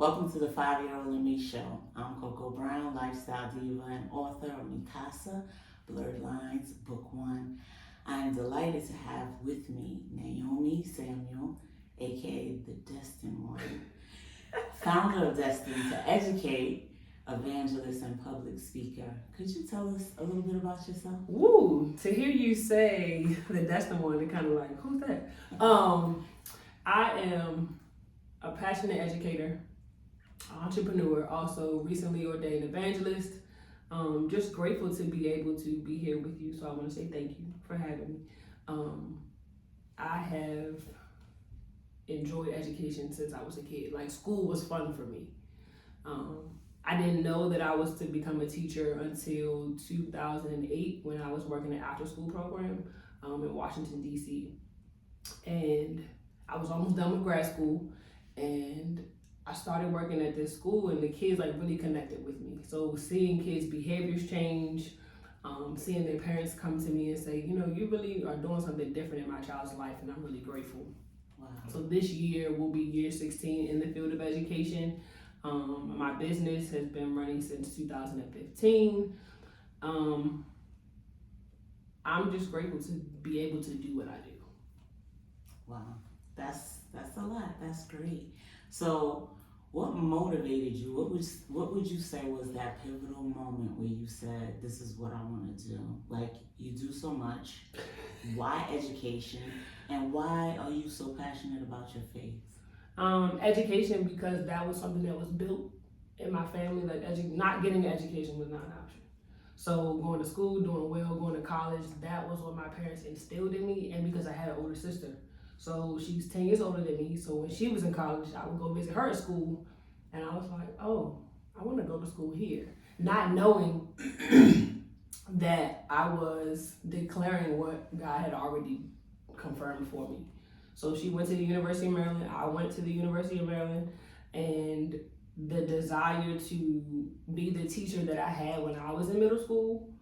Welcome to the 5-Year-Old and Me Show. I'm Coco Brown, lifestyle diva and author of Mikasa, Blurred Lines, Book 1. I am delighted to have with me Naeomi Samuel, aka the Destined One, founder of Destined to Educate, Evangelist and public speaker. Could you tell us a little bit about yourself? Woo! To hear you say the Destined One, it kind of like, who's that? I am a passionate educator, entrepreneur, also recently ordained evangelist. Just grateful to be able to be here with you. So I want to say thank you for having me. I have enjoyed education since I was a kid. Like, school was fun for me. I didn't know that I was to become a teacher until 2008 when I was working at after school program in Washington, D.C. And I was almost done with grad school, and I started working at this school, and the kids like really connected with me. So seeing kids' behaviors change, seeing their parents come to me and say, you know, you really are doing something different in my child's life, and I'm really grateful. Wow. So this year will be year 16 in the field of education. My business has been running since 2015. I'm just grateful to be able to do what I do. Wow, that's a lot. That's great. So, what motivated you? What would you say was that pivotal moment where you said, "This is what I want to do"? Like, you do so much. Why education, and why are you so passionate about your faith? Education, because that was something that was built in my family. Like, not getting an education was not an option. So going to school, doing well, going to college, that was what my parents instilled in me. And because I had an older sister, so she's 10 years older than me. So when she was in college, I would go visit her at school, and I was like, oh, I want to go to school here, not knowing that I was declaring what God had already confirmed for me. So she went to the University of Maryland, I went to the University of Maryland, and the desire to be the teacher that I had when I was in middle school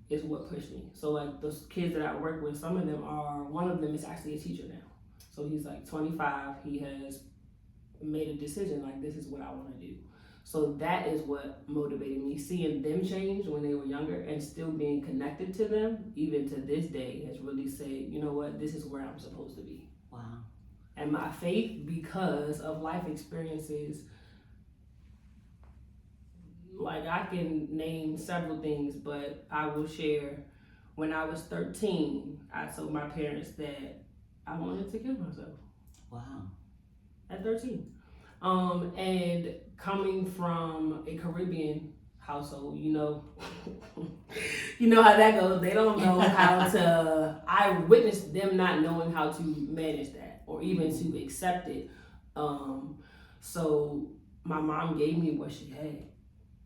is what pushed me. So like those kids that I work with, one of them is actually a teacher now. So he's like 25, he has made a decision, like, this is what I want to do. So that is what motivated me. Seeing them change when they were younger and still being connected to them, even to this day, has really said, you know what, this is where I'm supposed to be. Wow. And my faith, because of life experiences, like, I can name several things, but I will share. When I was 13, I told my parents that I wanted to kill myself. Wow. At 13. And coming from a Caribbean household, you know, you know how that goes. They don't know how to, I witnessed them not knowing how to manage that or even to accept it. So my mom gave me what she had.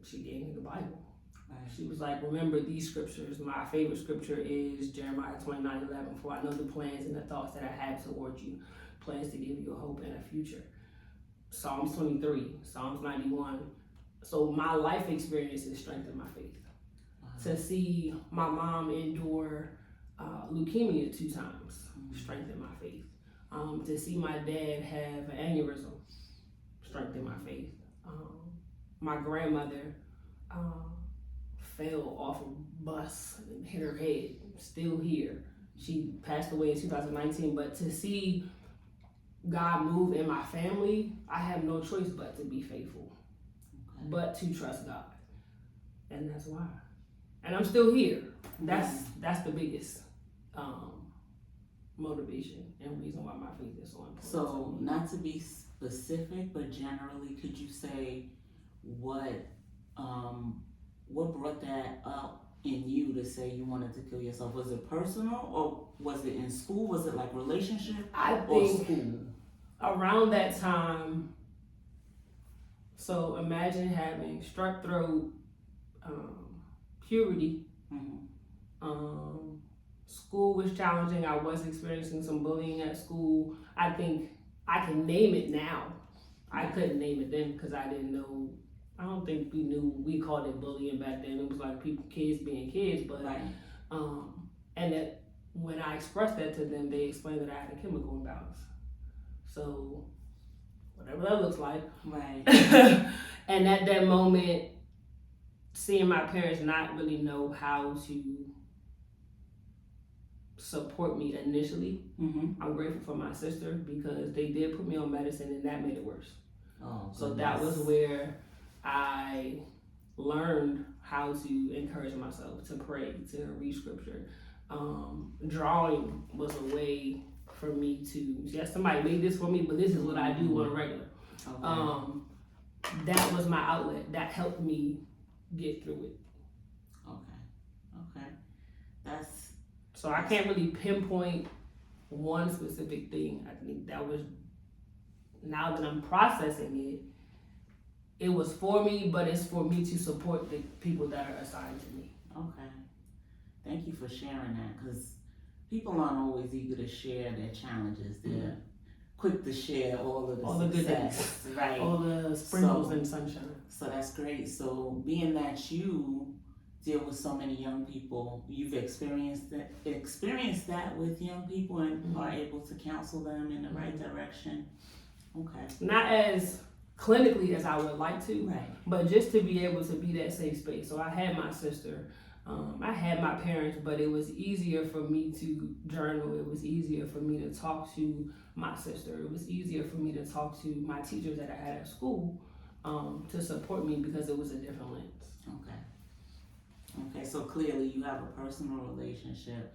She gave me the Bible. Right. She was like, remember these scriptures. My favorite scripture is Jeremiah 29:11. For I know the plans and the thoughts that I have toward you, plans to give you a hope and a future. Psalms 23, Psalms 91. So my life experiences strengthened my faith. Wow. To see my mom endure leukemia 2 times strengthened my faith. To see my dad have an aneurysm strengthened my faith. My grandmother fell off a bus and hit her head, still here. She passed away in 2019, but to see God move in my family, I have no choice but to be faithful, but to trust God. And that's why. And I'm still here. That's the biggest motivation and reason why my faith is so important. So, not to be specific, but generally, could you say what brought that up in you to say you wanted to kill yourself? Was it personal, or was it in school? Was it like relationship or school? Around that time, so imagine having strep throat, puberty. School was challenging. I was experiencing some bullying at school. I think I can name it now. I couldn't name it then because I didn't know. I don't think we knew. We called it bullying back then. It was like kids being kids. But and that when I expressed that to them, they explained that I had a chemical imbalance. So whatever that looks like. Right. And at that moment, seeing my parents not really know how to support me initially, I'm grateful for my sister because they did put me on medicine and that made it worse. Oh, so that was where I learned how to encourage myself to pray, to read scripture. Drawing was a way for me to, yes, somebody made this for me, but this is what I do on a regular. That was my outlet. That helped me get through it. Okay. That's so I can't really pinpoint one specific thing. I think that was, now that I'm processing it, it was for me, but it's for me to support the people that are assigned to me. Okay. Thank you for sharing that, because people aren't always eager to share their challenges. They're quick to share all of the success, good things, right? All the sprinkles and sunshine. So that's great. So being that you deal with so many young people, you've experienced that with young people and are able to counsel them in the right direction. Okay. Not as clinically as I would like to, right, but just to be able to be that safe space. So I had my sister, I had my parents, but it was easier for me to journal. It was easier for me to talk to my sister. It was easier for me to talk to my teachers that I had at school to support me because it was a different lens. Okay, so clearly you have a personal relationship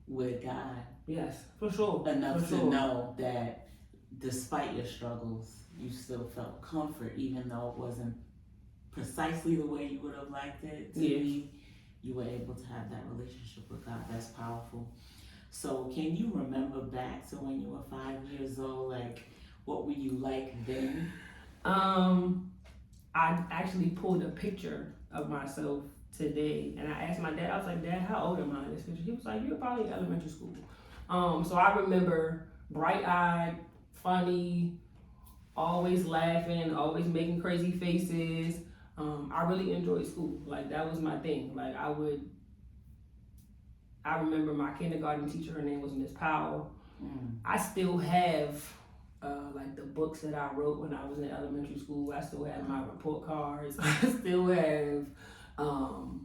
with God. Yes, for sure. Enough to know that despite your struggles, you still felt comfort, even though it wasn't precisely the way you would have liked it to be. You were able to have that relationship with God. That's powerful. So can you remember back to when you were 5 years old? Like, what were you like then? I actually pulled a picture of myself today, and I asked my dad, I was like, Dad, how old am I in this picture? He was like, you're probably in elementary school. So I remember bright-eyed, funny, always laughing, always making crazy faces. I really enjoyed school. Like, that was my thing. Like, I remember my kindergarten teacher, her name was Miss Powell. I still have like the books that I wrote when I was in elementary school. I still have my report cards. I still have all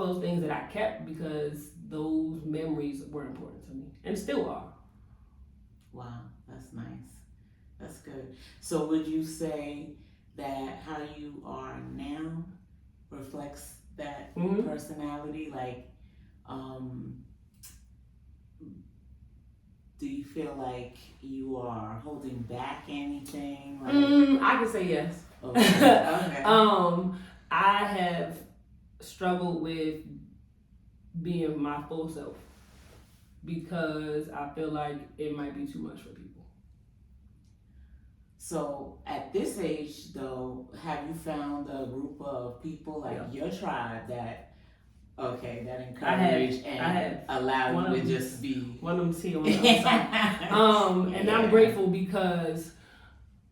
those things that I kept because those memories were important to me and still are. Wow, that's nice. That's good. So would you say that how you are now reflects that personality? Like, do you feel like you are holding back anything? Like, I can say yes. Okay. I have struggled with being my full self because I feel like it might be too much for people. So at this age, though, have you found a group of people like your tribe that encourage and allow you to just be? One of them's here on the other side. And I'm grateful because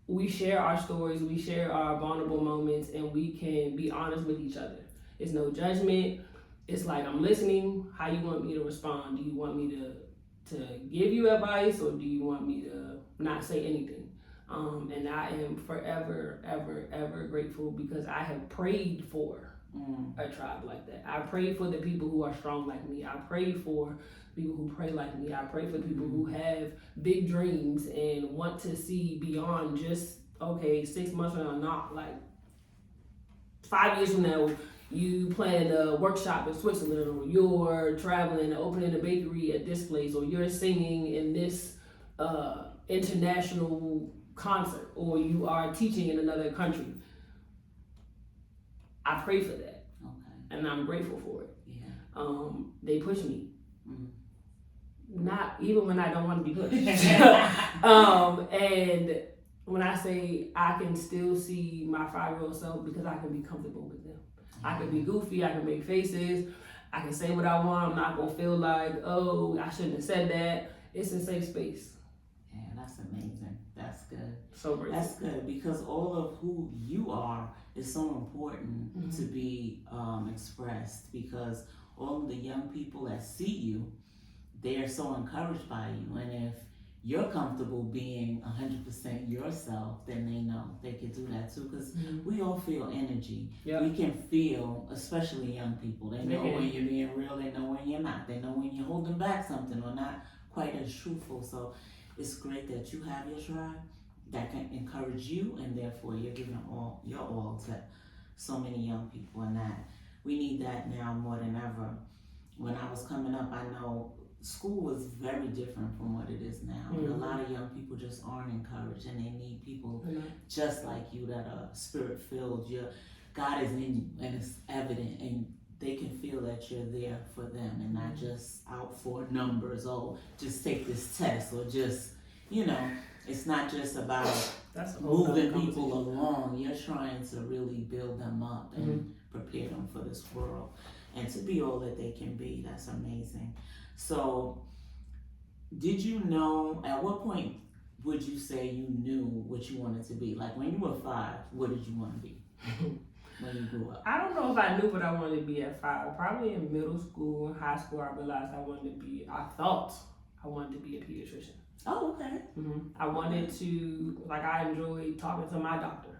we share our stories, we share our vulnerable moments, and we can be honest with each other. It's no judgment. It's like, I'm listening. How you want me to respond? Do you want me to give you advice, or do you want me to not say anything? And I am forever, ever, ever grateful because I have prayed for a tribe like that. I pray for the people who are strong like me. I pray for people who pray like me. I pray for people who have big dreams and want to see beyond just, 6 months from now, not like 5 years from now, you plan a workshop in Switzerland, or you're traveling and opening a bakery at this place, or you're singing in this international concert, or you are teaching in another country. I pray for that, and I'm grateful for it. They push me, not even when I don't want to be pushed. And when I say I can still see my 5-year-old self because I can be comfortable with them. I can be goofy, I can make faces, I can say what I want. I'm not gonna feel like, I shouldn't have said that. It's a safe space. Yeah, that's amazing. That's good. So grateful. That's good because all of who you are is so important to be expressed, because all of the young people that see you, they are so encouraged by you. And if you're comfortable being 100% yourself, then they know they can do that too. Because we all feel energy. Yep. We can feel, especially young people. They know when you're being real. They know when you're not. They know when you're holding back something or not quite as truthful. So it's great that you have your tribe that can encourage you, and therefore you're giving your all to so many young people. And that we need that now more than ever. When I was coming up, I know school was very different from what it is now. And a lot of young people just aren't encouraged, and they need people just like you that are spirit filled. Your God is in you, and it's evident, and they can feel that you're there for them and not just out for numbers. Oh, just take this test, or just, it's not just about moving people along. You're trying to really build them up and prepare them for this world and to be all that they can be. That's amazing. So, did you know, at what point would you say you knew what you wanted to be? Like when you were 5, what did you want to be when you grew up? I don't know if I knew what I wanted to be at 5. Probably in middle school and high school, I realized I thought I wanted to be a pediatrician. Oh, okay. I wanted to, I enjoyed talking to my doctor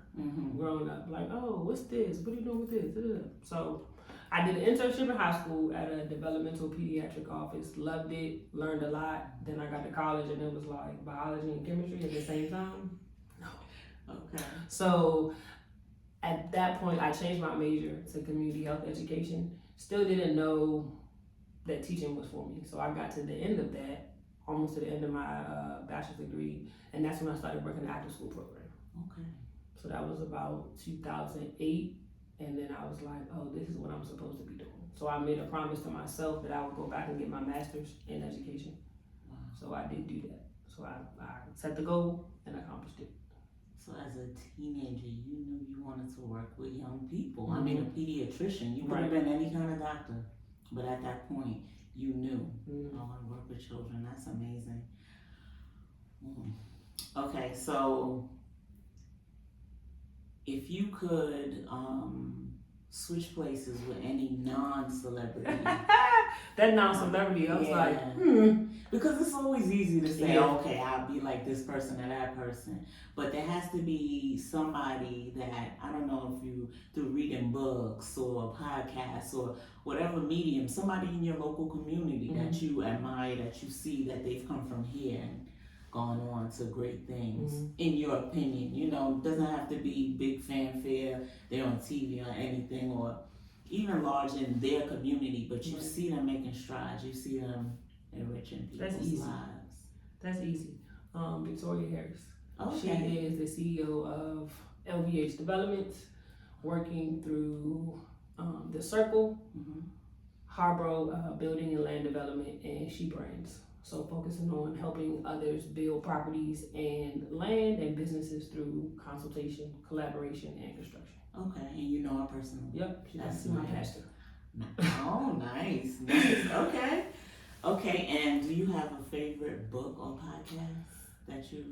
growing up. Like, oh, what's this? What are you doing with this? So I did an internship in high school at a developmental pediatric office. Loved it, learned a lot. Then I got to college and it was like biology and chemistry at the same time. No. Okay. So at that point, I changed my major to community health education. Still didn't know that teaching was for me. So I got to the end of that, almost to the end of my bachelor's degree, and that's when I started working the after school program. Okay. So that was about 2008. And then I was like, oh, this is what I'm supposed to be doing. So I made a promise to myself that I would go back and get my master's in education. Wow. So I did do that. So I set the goal and accomplished it. So as a teenager, you knew you wanted to work with young people. I mean, a pediatrician. You could have been any kind of doctor. But at that point, you knew, I want to work with children. That's amazing. Okay, so if you could switch places with any non-celebrity. That non-celebrity, I was like, Because it's always easy to say, okay, I'll be like this person or that person. But there has to be somebody that, I don't know if you, through reading books or podcasts or whatever medium, somebody in your local community that you admire, that you see that they've come from here and gone on to great things, in your opinion. It doesn't have to be big fanfare, they're on TV or anything, or even large in their community, but you see them making strides, you see them enriching people's lives. That's easy. Victoria Harris. Okay. She is the CEO of LVH Development, working through the Circle, Harborough Building and Land Development, and She Brands. So focusing on helping others build properties and land and businesses through consultation, collaboration, and construction. Okay, and you know her personally? Yep, that's my pastor. Oh, nice. Okay, and do you have a favorite book or podcast that you...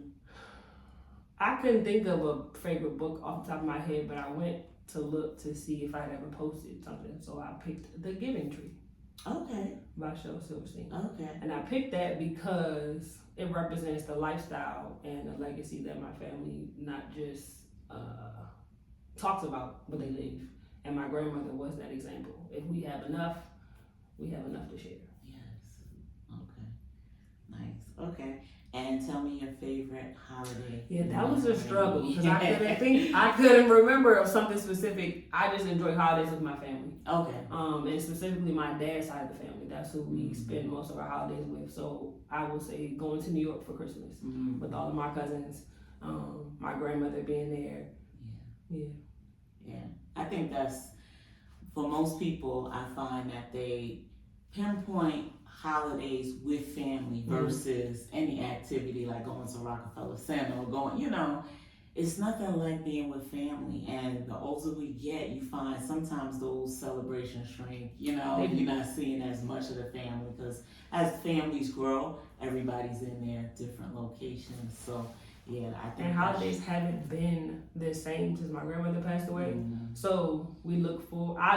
I couldn't think of a favorite book off the top of my head, but I went to look to see if I'd ever posted something. So I picked The Giving Tree. Okay. By Cheryl Silverstein. Okay. And I picked that because it represents the lifestyle and the legacy that my family not just talks about, but they live. And my grandmother was that example. If we have enough, we have enough to share. Yes. Okay. Nice. Okay. And tell me your favorite holiday. Yeah, that was a struggle because I couldn't remember of something specific. I just enjoy holidays with my family. Okay. And specifically my dad's side of the family. That's who we spend most of our holidays with. So I will say going to New York for Christmas with all of my cousins, my grandmother being there. Yeah. I think that's, for most people, I find that they pinpoint holidays with family versus any activity like going to Rockefeller Center or going, it's nothing like being with family. And the older we get, you find sometimes those celebrations shrink, you're not seeing as much of the family because as families grow, everybody's in their different locations. So yeah, I think. And holidays haven't been the same since my grandmother passed away. So I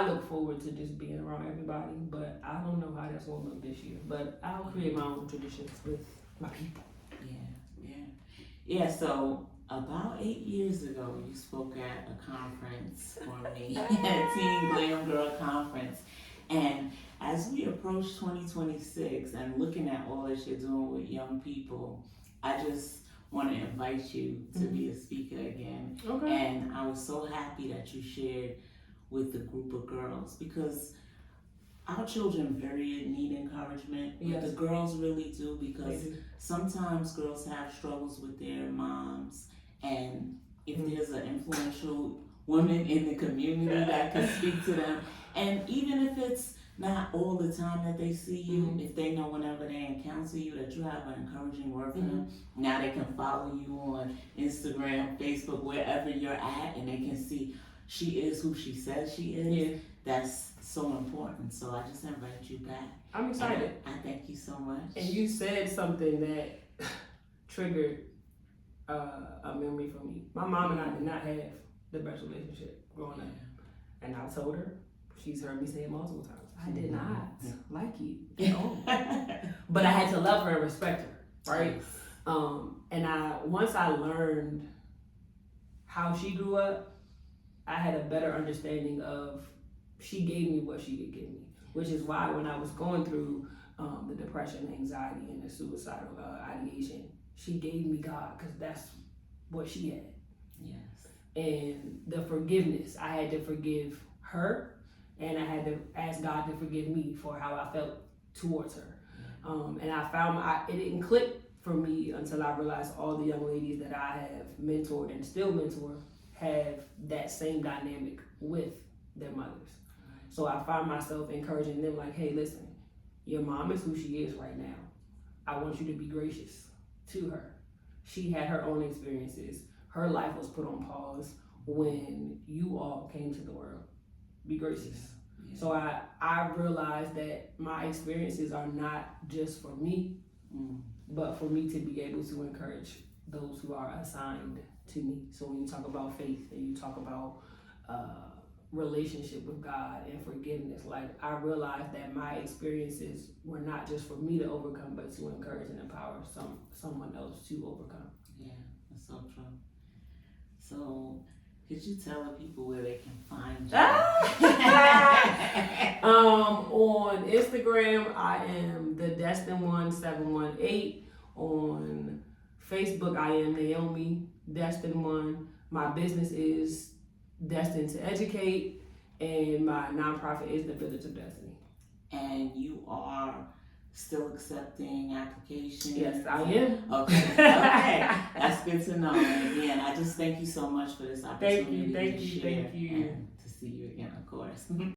look forward to just being around everybody, but I don't know how that's going to look this year. But I'll create my own traditions with my people. Yeah. Yeah, so about 8 years ago, you spoke at a conference for me, at Teen Glam Girl Conference. And as we approach 2026 and looking at all that you're doing with young people, I just want to invite you to be a speaker again. Okay. And I was so happy that you shared with the group of girls because our children very need encouragement. Yes. The girls really do because sometimes girls have struggles with their moms, and if there's an influential woman in the community that can speak to them, and even if it's not all the time that they see you, if they know whenever they encounter you that you have an encouraging word for them, now they can follow you on Instagram, Facebook, wherever you're at, and they can see she is who she says she is. Yeah. That's so important. So I just invite you back. I'm excited. I thank you so much. And you said something that triggered a memory for me. My mom and I did not have the best relationship growing up. And I told her, she's heard me say it multiple times, I did not like you at all. But I had to love her and respect her, right? And once I learned how she grew up, I had a better understanding of she gave me what she could give me, which is why when I was going through the depression, anxiety, and the suicidal ideation, she gave me God because that's what she had. Yes. And the forgiveness, I had to forgive her, and I had to ask God to forgive me for how I felt towards her. And I found it didn't click for me until I realized all the young ladies that I have mentored and still mentor have that same dynamic with their mothers. So I find myself encouraging them like, hey, listen, your mom is who she is right now. I want you to be gracious to her. She had her own experiences. Her life was put on pause when you all came to the world. Be gracious. Yeah. So I realized that my experiences are not just for me, but for me to be able to encourage those who are assigned to me. So when you talk about faith and you talk about relationship with God and forgiveness, like I realized that my experiences were not just for me to overcome, but to encourage and empower someone else to overcome. Yeah, that's so true. So could you tell the people where they can find you? On Instagram, I am the Destined 1718. On Facebook, I am Naeomi Destined 1. My business is Destined to Educate, and my nonprofit is the Village of Destiny. And you are still accepting applications? Yes, I am. Okay, that's good to know. And again, I just thank you so much for this opportunity. Thank you. And to see you again, of course.